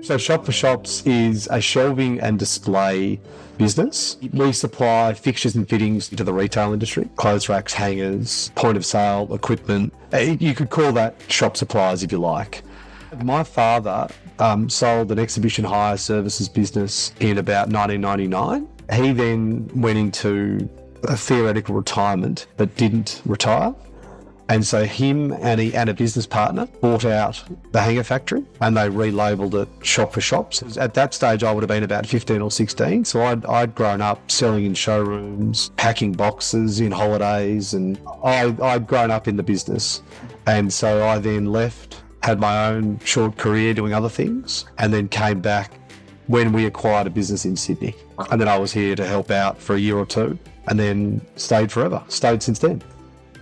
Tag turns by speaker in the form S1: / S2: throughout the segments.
S1: So Shop for Shops is a shelving and display business. We supply fixtures and fittings to the retail industry, clothes racks, hangers, point of sale, equipment. You could call that shop supplies if you like. My father sold an exhibition hire services business in about 1999. He then went into a theoretical retirement but didn't retire. And so him and a business partner bought out the hanger factory and they relabelled it Shop for Shops. At that stage, I would have been about 15 or 16. So I'd grown up selling in showrooms, packing boxes in holidays, and I'd grown up in the business. And so I then left, had my own short career doing other things, and then came back when we acquired a business in Sydney. And then I was here to help out for a year or two and then stayed forever, stayed since then.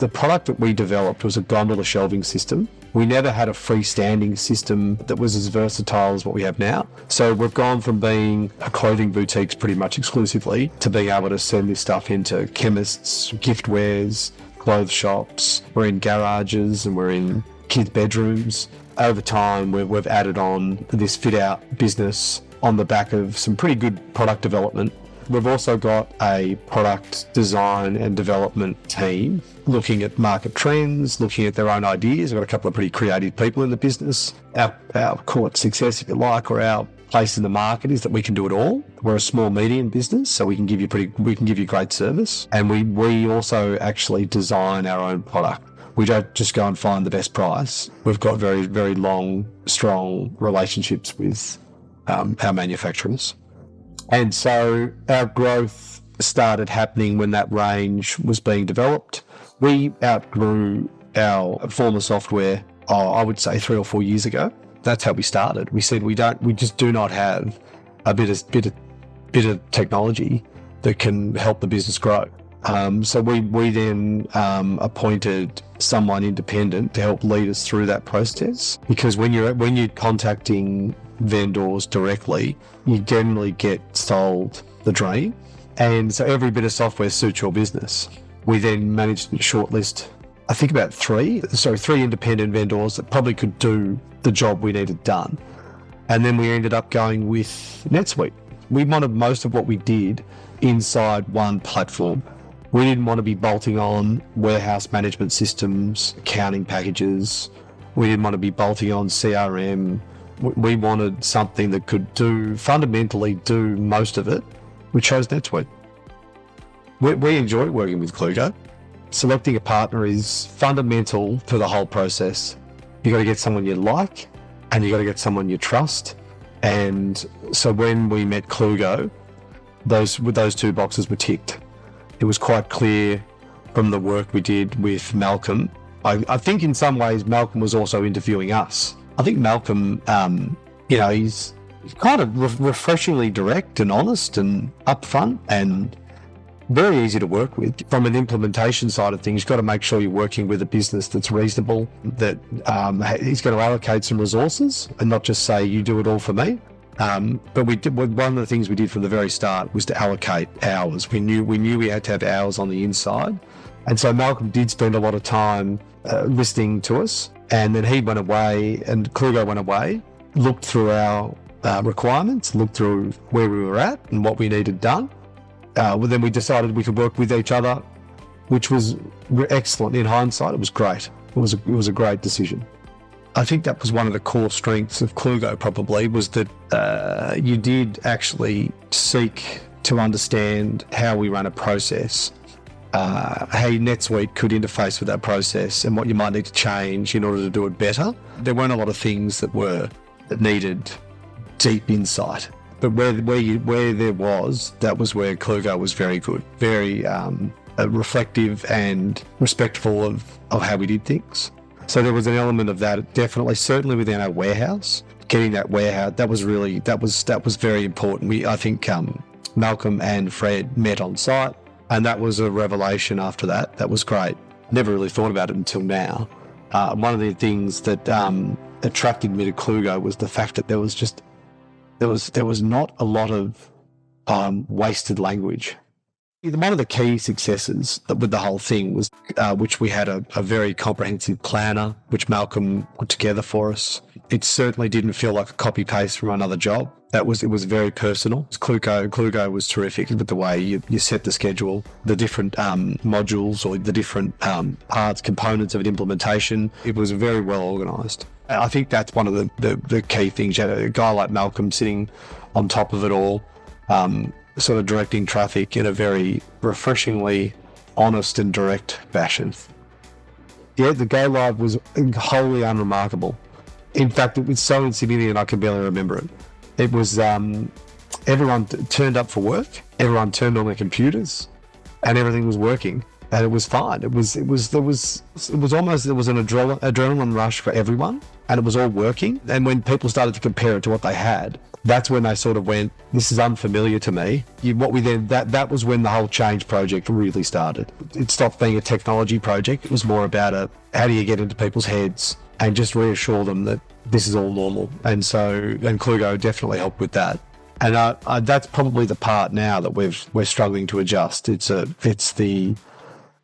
S1: The product that we developed was a gondola shelving system. We never had a freestanding system that was as versatile as what we have now. So we've gone from being a clothing boutiques pretty much exclusively to being able to send this stuff into chemists, giftwares, clothes shops. We're in garages and we're in kids' bedrooms. Over time, we've added on this fit-out business on the back of some pretty good product development. We've also got a product design and development team looking at market trends, looking at their own ideas. We've got a couple of pretty creative people in the business. Our call it success, if you like, or our place in the market is that we can do it all. We're a small medium business, so we can give you great service. And we also actually design our own product. We don't just go and find the best price. We've got very, very long, strong relationships with our manufacturers. And so our growth started happening when that range was being developed. We outgrew our former software, I would say 3 or 4 years ago. That's how we started. We said we just do not have a bit of technology that can help the business grow. So we then appointed someone independent to help lead us through that process. Because when you're contacting vendors directly, you generally get sold the dream, and so every bit of software suits your business. We then managed to shortlist, I think about three independent vendors that probably could do the job we needed done, and then we ended up going with NetSuite. We wanted most of what we did inside one platform. We didn't want to be bolting on warehouse management systems, accounting packages. We didn't want to be bolting on CRM. We wanted something that could fundamentally do most of it. We chose NetSuite. We enjoy working with Klugo. Selecting a partner is fundamental to the whole process. You got to get someone you like, and you got to get someone you trust. And so when we met Klugo, those two boxes were ticked. It was quite clear from the work we did with Malcolm. I think in some ways Malcolm was also interviewing us. I think Malcolm, he's kind of refreshingly direct and honest and upfront and very easy to work with. From an implementation side of things, you've got to make sure you're working with a business that's reasonable, that he's going to allocate some resources and not just say, you do it all for me. But one of the things we did from the very start was to allocate hours. We knew we had to have hours on the inside. And so Malcolm did spend a lot of time listening to us. And then he went away and Klugo went away, looked through our requirements, looked through where we were at and what we needed done. Then we decided we could work with each other, which was excellent. In hindsight, it was great. It was a great decision. I think that was one of the core strengths of Klugo probably, was that you did actually seek to understand how we run a process, how NetSuite could interface with that process and what you might need to change in order to do it better. There weren't a lot of things that needed deep insight, but where there was, that was where Klugo was very good, very reflective and respectful of how we did things. So there was an element of that, definitely, certainly within our warehouse. Getting that warehouse, that was very important. I think Malcolm and Fred met on site, and that was a revelation after that. That was great. Never really thought about it until now. One of the things that attracted me to Klugo was the fact that there was not a lot of wasted language. One of the key successes with the whole thing was, which we had a very comprehensive planner, which Malcolm put together for us. It certainly didn't feel like a copy paste from another job. It was very personal. Klugo was terrific with the way you set the schedule, the different modules or the different parts, components of an implementation. It was very well organised. I think that's one of the key things. You had a guy like Malcolm sitting on top of it all, sort of directing traffic in a very refreshingly honest and direct fashion. Yeah, the go live was wholly unremarkable. In fact, it was so insignificant I can barely remember it. It was everyone turned up for work, everyone turned on their computers, and everything was working, and it was fine. There was an adrenaline rush for everyone, and it was all working. And when people started to compare it to what they had, that's when they sort of went, "This is unfamiliar to me." That was when the whole change project really started. It stopped being a technology project. It was more about how do you get into people's heads and just reassure them that this is all normal. And Klugo definitely helped with that. And that's probably the part now that we're struggling to adjust. It's the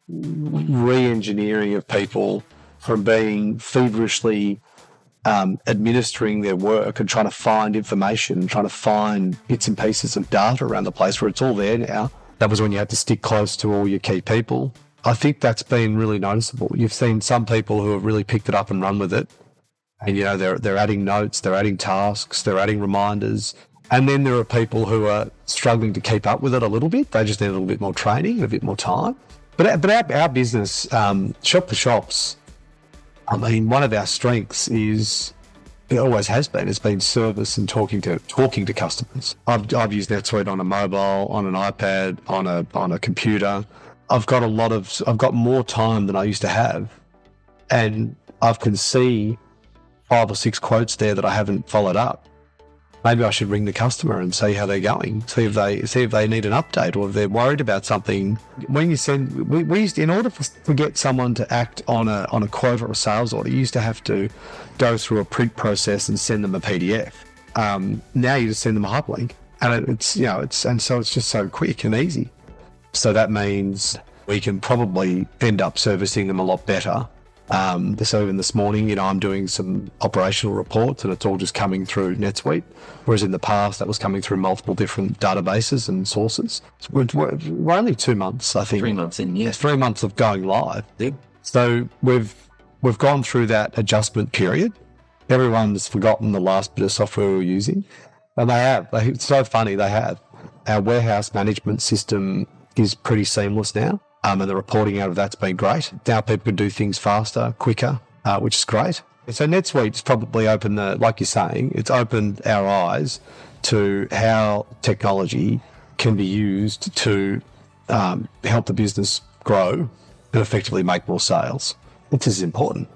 S1: re-engineering of people from being feverishly administering their work and trying to find information, trying to find bits and pieces of data around the place where it's all there now. That was when you had to stick close to all your key people. I think that's been really noticeable. You've seen some people who have really picked it up and run with it. And, they're adding notes, they're adding tasks, they're adding reminders. And then there are people who are struggling to keep up with it a little bit. They just need a little bit more training and a bit more time. But our business, Shop for Shops, I mean, one of our strengths it always has been, it's been service and talking to customers. I've used NetSuite on a mobile, on an iPad, on a computer. I've got more time than I used to have, and I can see 5 or 6 quotes there that I haven't followed up. Maybe I should ring the customer and see how they're going, see if they need an update or if they're worried about something. When you send, we used to, in order to get someone to act on a quote or a sales order, you used to have to go through a print process and send them a PDF. Now you just send them a hyperlink, and it's just so quick and easy. So that means we can probably end up servicing them a lot better. So even this morning, I'm doing some operational reports and it's all just coming through NetSuite, whereas in the past that was coming through multiple different databases and sources. So we're only 2 months, I think.
S2: 3 months in, yeah.
S1: 3 months of going live.
S2: Yep.
S1: So we've gone through that adjustment period. Everyone's forgotten the last bit of software we were using, and they have. It's so funny, they have. Our warehouse management system is pretty seamless now. And the reporting out of that's been great. Now people can do things faster, quicker, which is great. So NetSuite's probably opened like you're saying, it's opened our eyes to how technology can be used to help the business grow and effectively make more sales. This is important.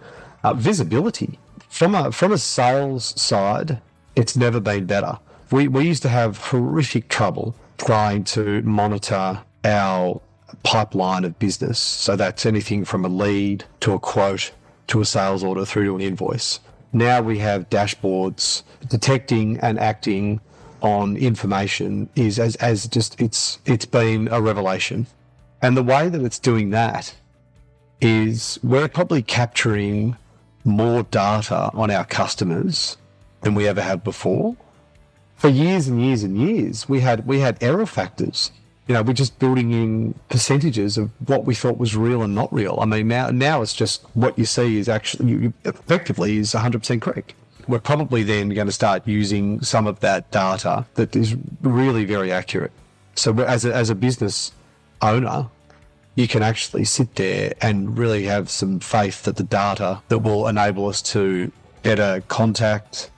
S1: Visibility. From a sales side, it's never been better. We used to have horrific trouble trying to monitor our pipeline of business. So that's anything from a lead to a quote to a sales order through to an invoice. Now we have dashboards detecting and acting on information it's been a revelation. And the way that it's doing that is we're probably capturing more data on our customers than we ever have before. For years and years and years, we had error factors. We're just building in percentages of what we thought was real and not real. I mean, now it's just what you see is actually effectively is 100% correct. We're probably then going to start using some of that data that is really very accurate. So as a business owner, you can actually sit there and really have some faith that the data that will enable us to better contact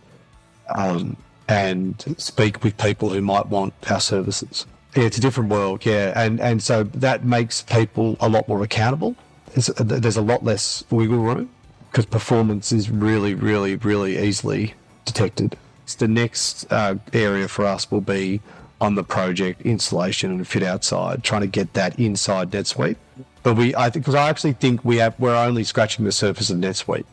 S1: and speak with people who might want our services. Yeah, it's a different world, yeah. And so that makes people a lot more accountable. There's a lot less wiggle room because performance is really, really, really easily detected. The next area for us will be on the project installation and fit outside, trying to get that inside NetSuite. But I actually think we're only scratching the surface of NetSuite.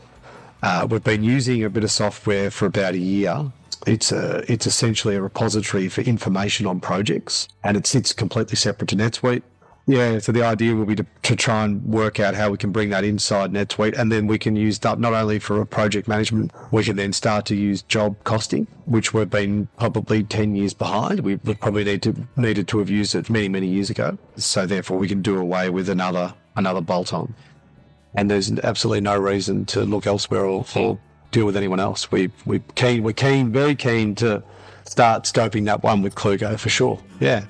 S1: We've been using a bit of software for about a year. It's essentially a repository for information on projects, and it sits completely separate to NetSuite. Yeah, so the idea will be to try and work out how we can bring that inside NetSuite, and then we can use that not only for a project management, we can then start to use job costing, which we've been probably 10 years behind. We probably needed to have used it many, many years ago. So therefore we can do away with another bolt-on. And there's absolutely no reason to look elsewhere or deal with anyone else. We're very keen to start scoping that one with Klugo for sure. Yeah.